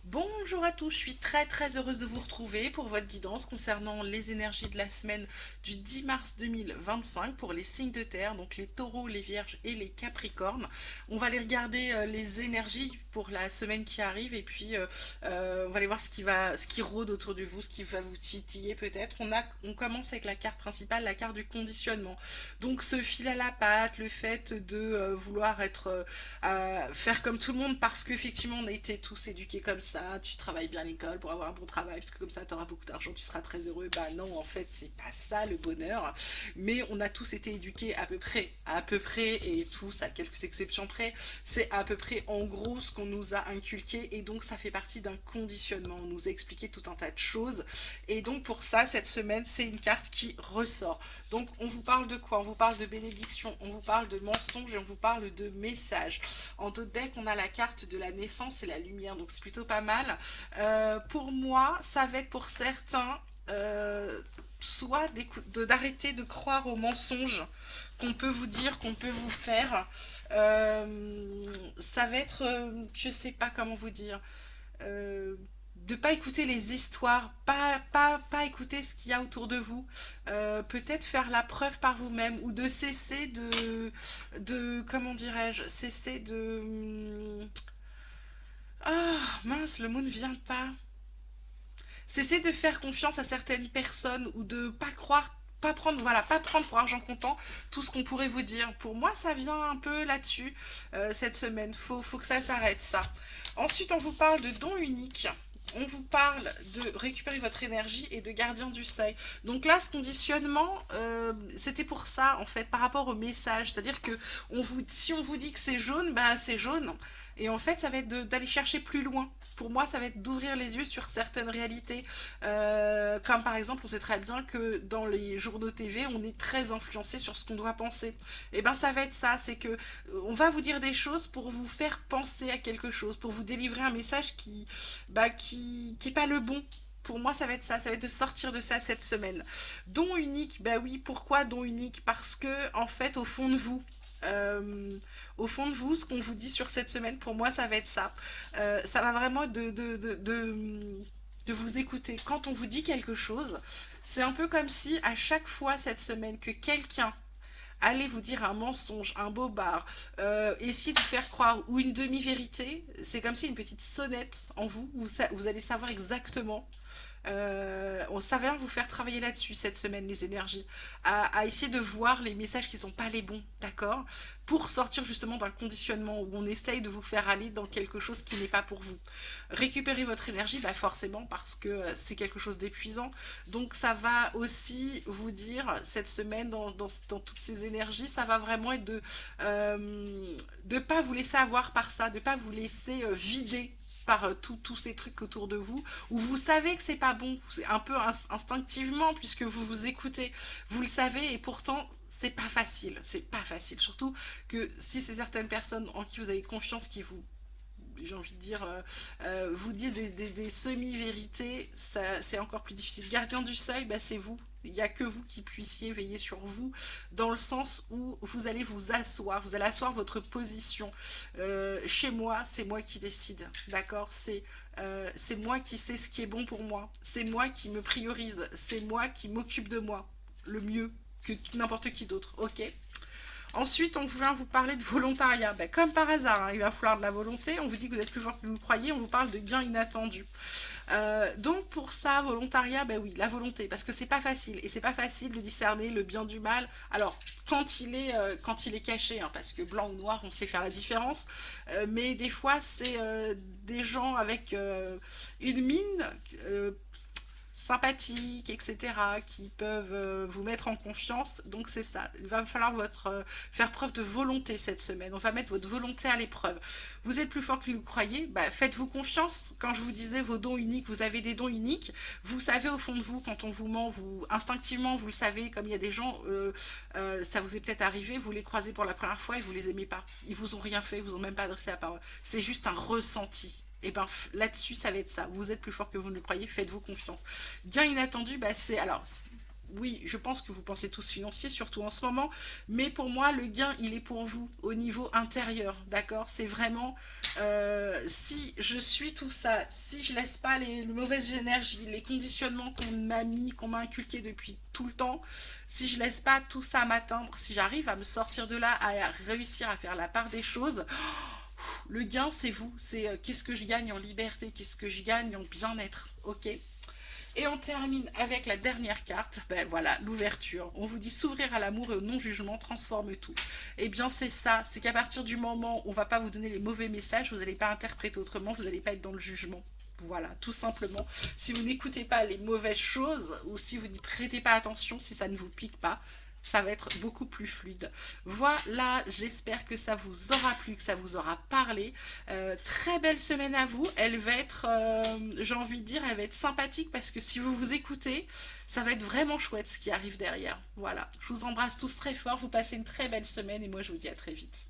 Bonjour à tous, je suis très heureuse de vous retrouver pour votre guidance concernant les énergies de la semaine du 10 mars 2025 pour les signes de terre, donc les taureaux, les vierges et les capricornes. On va aller regarder les énergies pour la semaine qui arrive et puis on va aller voir ce qui rôde autour de vous, ce qui va vous titiller peut-être. On commence avec la carte principale, la carte du conditionnement. Donc ce fil à la patte, le fait de vouloir être faire comme tout le monde parce qu'effectivement on a été tous éduqués comme ça, tu travailles bien à l'école pour avoir un bon travail, parce que comme ça tu auras beaucoup d'argent, tu seras très heureux. Bah non, en fait c'est pas ça le bonheur, mais on a tous été éduqués à peu près, et tous à quelques exceptions près, c'est à peu près en gros ce qu'on nous a inculqué, et donc ça fait partie d'un conditionnement, on nous a expliqué tout un tas de choses, et donc pour ça cette semaine c'est une carte qui ressort. Donc on vous parle de quoi? On vous parle de bénédiction, on vous parle de mensonges et on vous parle de messages. En dos de deck, on a la carte de la naissance et la lumière, donc c'est plutôt pas mal. Pour moi, ça va être pour certains soit d'arrêter de croire aux mensonges qu'on peut vous dire, qu'on peut vous faire. Ça va être, je sais pas comment vous dire, de pas écouter les histoires, pas écouter ce qu'il y a autour de vous, peut-être faire la preuve par vous-même ou de cesser comment dirais-je, cesser de... Ah mince, le mot ne vient pas. Cesser de faire confiance à certaines personnes ou de pas croire, pas prendre, voilà, pas prendre pour argent comptant tout ce qu'on pourrait vous dire. Pour moi, ça vient un peu là-dessus cette semaine. Faut que ça s'arrête, ça. Ensuite, on vous parle de dons uniques. On vous parle de récupérer votre énergie et de gardien du seuil. Donc là, ce conditionnement, c'était pour ça, en fait, par rapport au message. C'est-à-dire que si on vous dit que c'est jaune, bah c'est jaune. Et en fait, ça va être d'aller chercher plus loin. Pour moi, ça va être d'ouvrir les yeux sur certaines réalités. Comme par exemple, on sait très bien que dans les journaux TV, on est très influencé sur ce qu'on doit penser. Et ben, ça va être ça, c'est que on va vous dire des choses pour vous faire penser à quelque chose, pour vous délivrer un message qui est pas le bon. Pour moi, ça va être ça, ça va être de sortir de ça cette semaine. Don unique, bah oui, pourquoi don unique? Parce que, en fait, euh, au fond de vous, ce qu'on vous dit sur cette semaine, pour moi, ça va être ça. Ça va vraiment de vous écouter. Quand on vous dit quelque chose, c'est un peu comme si à chaque fois cette semaine que quelqu'un allait vous dire un mensonge, un bobard, essayer de vous faire croire ou une demi-vérité, c'est comme si une petite sonnette en vous, vous allez savoir exactement. On savait vous faire travailler là-dessus cette semaine, les énergies, à essayer de voir les messages qui sont pas les bons, d'accord? Pour sortir justement d'un conditionnement où on essaye de vous faire aller dans quelque chose qui n'est pas pour vous. Récupérer votre énergie, bah forcément, parce que c'est quelque chose d'épuisant. Donc ça va aussi vous dire, cette semaine, dans toutes ces énergies, ça va vraiment être de pas vous laisser avoir par ça, de pas vous laisser vider par tous ces trucs autour de vous, où vous savez que c'est pas bon, c'est un peu instinctivement, puisque vous vous écoutez, vous le savez, et pourtant, c'est pas facile, surtout que si c'est certaines personnes en qui vous avez confiance, qui vous j'ai envie de dire, vous disent des semi-vérités, c'est encore plus difficile. Gardien du seuil, bah, c'est vous. Il n'y a que vous qui puissiez veiller sur vous, dans le sens où vous allez vous allez asseoir votre position. Chez moi, c'est moi qui décide, d'accord? C'est moi qui sais ce qui est bon pour moi, c'est moi qui me priorise, c'est moi qui m'occupe de moi, le mieux que n'importe qui d'autre, ok? Ensuite, on vient vous parler de volontariat. Ben, comme par hasard, hein, il va falloir de la volonté. On vous dit que vous êtes plus fort que vous croyez. On vous parle de gains inattendus. Donc pour ça, volontariat, ben oui, la volonté, parce que c'est pas facile. Et c'est pas facile de discerner le bien du mal. Alors, quand il est caché, hein, parce que blanc ou noir, on sait faire la différence. Mais des fois, c'est des gens avec une mine sympathiques, etc., qui peuvent vous mettre en confiance. Donc c'est ça. Il va falloir faire preuve de volonté cette semaine. On va mettre votre volonté à l'épreuve. Vous êtes plus fort que vous croyez, bah, faites-vous confiance. Quand je vous disais vos dons uniques, vous avez des dons uniques. Vous savez au fond de vous, quand on vous ment, vous instinctivement, vous le savez, comme il y a des gens, ça vous est peut-être arrivé, vous les croisez pour la première fois et vous les aimez pas. Ils vous ont rien fait, ils vous ont même pas adressé la parole. C'est juste un ressenti. Et ben là-dessus, ça va être ça. Vous êtes plus fort que vous ne le croyez, faites-vous confiance. Bien inattendu, bah c'est alors oui, je pense que vous pensez tous financier, surtout en ce moment, mais pour moi, le gain, il est pour vous au niveau intérieur, d'accord? C'est vraiment, si je suis tout ça, si je laisse pas les mauvaises énergies, les conditionnements qu'on m'a mis, qu'on m'a inculqué depuis tout le temps, si je laisse pas tout ça m'atteindre, si j'arrive à me sortir de là, à réussir à faire la part des choses, le gain, c'est vous, c'est qu'est-ce que je gagne en liberté, qu'est-ce que je gagne en bien-être, ok? Et on termine avec la dernière carte, ben voilà, l'ouverture. On vous dit s'ouvrir à l'amour et au non-jugement transforme tout. Eh bien c'est ça, c'est qu'à partir du moment où on va pas vous donner les mauvais messages, vous n'allez pas interpréter autrement, vous n'allez pas être dans le jugement. Voilà, tout simplement. Si vous n'écoutez pas les mauvaises choses, ou si vous n'y prêtez pas attention, si ça ne vous pique pas, ça va être beaucoup plus fluide. Voilà, j'espère que ça vous aura plu, que ça vous aura parlé. Très belle semaine à vous. Elle va être, j'ai envie de dire, elle va être sympathique parce que si vous vous écoutez, ça va être vraiment chouette ce qui arrive derrière. Voilà, je vous embrasse tous très fort. Vous passez une très belle semaine et moi je vous dis à très vite.